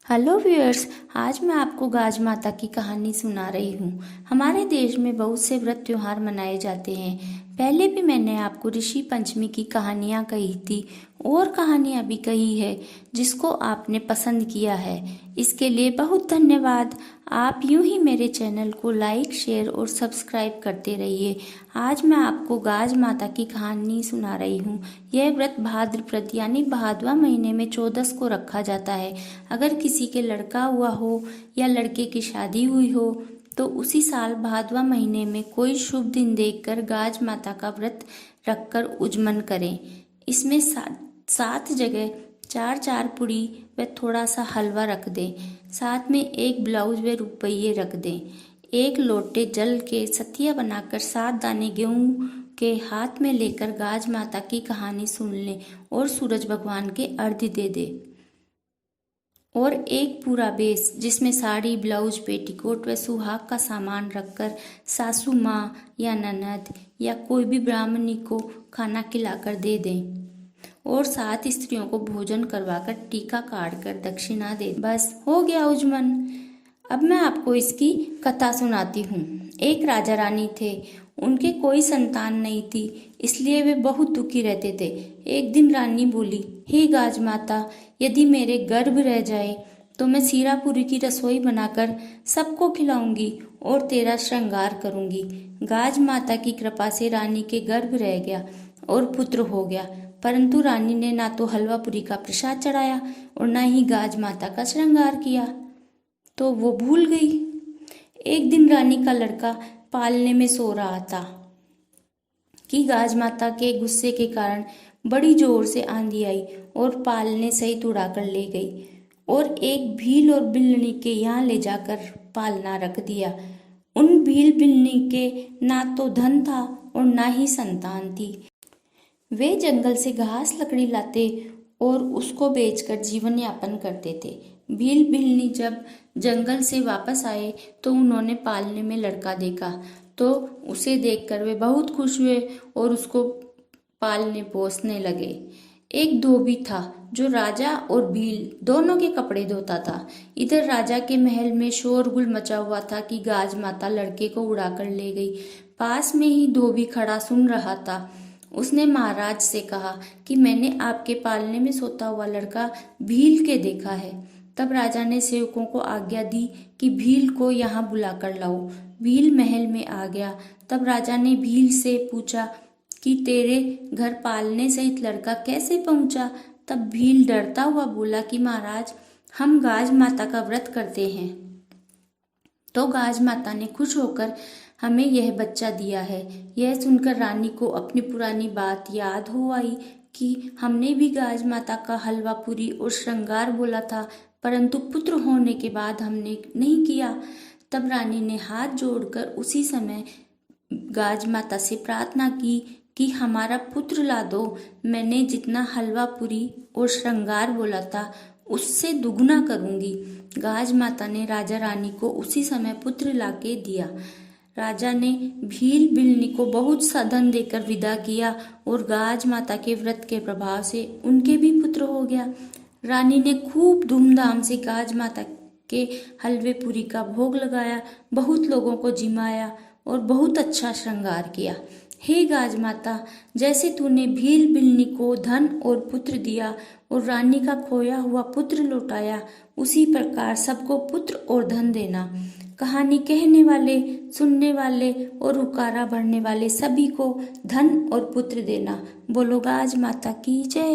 Hello viewers, आज मैं आपको गाज माता की कहानी सुना रही हूँ। हमारे देश में बहुत से व्रत त्योहार मनाए जाते हैं। पहले भी मैंने आपको ऋषि पंचमी की कहानियाँ कही थी और कहानियाँ भी कही है जिसको आपने पसंद किया है। इसके लिए बहुत धन्यवाद। आप यूं ही मेरे चैनल को लाइक, शेयर और सब्सक्राइब करते रहिए। आज मैं आपको गाज माता की कहानी सुना रही हूँ। यह व्रत भाद्रपद यानी भादवा महीने में 14 को रखा जाता है। अगर किसी के लड़का हुआ हो या लड़के की शादी हुई हो तो उसी साल भादवा महीने में कोई शुभ दिन देखकर गाज माता का व्रत रखकर उजमन करें। इसमें सात जगह 4-4 पुड़ी व थोड़ा सा हलवा रख दें। साथ में एक ब्लाउज व रुपये रख दें। एक लोटे जल के सतिया बनाकर 7 दाने गेहूं के हाथ में लेकर गाज माता की कहानी सुन लें और सूरज भगवान के अर्घ्य दे दें। और एक पूरा बेस जिसमें साड़ी, ब्लाउज, पेटीकोट व सुहाग का सामान रखकर सासू माँ या ननद या कोई भी ब्राह्मणी को खाना खिलाकर दे दें और 7 स्त्रियों को भोजन करवाकर टीका काटकर दक्षिणा दे। बस हो गया उजमन। अब मैं आपको इसकी कथा सुनाती हूँ। एक राजा रानी थे। उनके कोई संतान नहीं थी, इसलिए वे बहुत दुखी रहते थे। एक दिन रानी बोली, हे गाज माता, यदि मेरे गर्भ रह जाए तो मैं सीरापुरी की रसोई बनाकर सबको खिलाऊंगी और तेरा श्रृंगार करूंगी। गाज माता की कृपा से रानी के गर्भ रह गया और पुत्र हो गया, परंतु रानी ने ना तो हलवा पूरी का प्रसाद चढ़ाया और ना ही गाज माता का श्रृंगार किया, तो वो भूल गई। एक दिन रानी का लड़का पालने में सो रहा था कि गाज माता के गुस्से के कारण बड़ी जोर से आंधी आई और पालने सहित उड़ाकर ले गई और एक भील और बिल्लनी के यहाँ ले जाकर पालना रख दिया। उन भील बिल्लनी के ना तो धन था और ना ही संतान थी। वे जंगल से घास लकड़ी लाते और उसको बेचकर जीवन यापन करते थे। भील बिल्लनी जब जंगल से वापस आए तो उन्होंने पालने में लड़का देखा, तो उसे देखकर वे बहुत खुश हुए और उसको पालने पोसने लगे। एक धोबी था जो राजा और भील दोनों के कपड़े धोता था। इधर राजा के महल में शोरगुल मचा हुआ था कि गाज माता लड़के को उड़ाकर ले गई। पास में ही धोबी खड़ा सुन रहा था। उसने महाराज से कहा कि मैंने आपके पालने में सोता हुआ लड़का भील के देखा है। तब राजा ने सेवकों को आज्ञा दी कि भील को यहाँ बुलाकर लाओ। भील महल में आ गया। तब राजा ने भील से पूछा कि तेरे घर पालने सहित लड़का कैसे पहुंचा। तब भील डरता हुआ बोला कि महाराज, हम गाज माता का व्रत करते हैं, तो गाज माता ने खुश होकर हमें यह बच्चा दिया है। यह सुनकर रानी को अपनी पुरानी बात याद हो आई कि हमने भी गाज माता का हलवा पूरी और श्रृंगार बोला था, परंतु पुत्र होने के बाद हमने नहीं किया। तब रानी ने हाथ जोड़कर उसी समय गाज माता से प्रार्थना की कि हमारा पुत्र ला दो। मैंने जितना हलवा पूरी और श्रृंगार बोला था उससे दुगुना करूंगी। गाज माता ने राजा रानी को उसी समय पुत्र लाके दिया। राजा ने भील बिल्लनी को बहुत सा धन देकर विदा किया और गाज माता के व्रत के प्रभाव से उनके भी पुत्र हो गया। रानी ने खूब धूमधाम से गाज माता के हलवे पूरी का भोग लगाया, बहुत लोगों को जिमाया और बहुत अच्छा श्रृंगार किया। हे गाज माता, जैसे तूने भील बिल्लनी को धन और पुत्र दिया और रानी का खोया हुआ पुत्र लौटाया, उसी प्रकार सबको पुत्र और धन देना। कहानी कहने वाले, सुनने वाले और हुकारा भरने वाले सभी को धन और पुत्र देना। बोलो गाज माता की जय।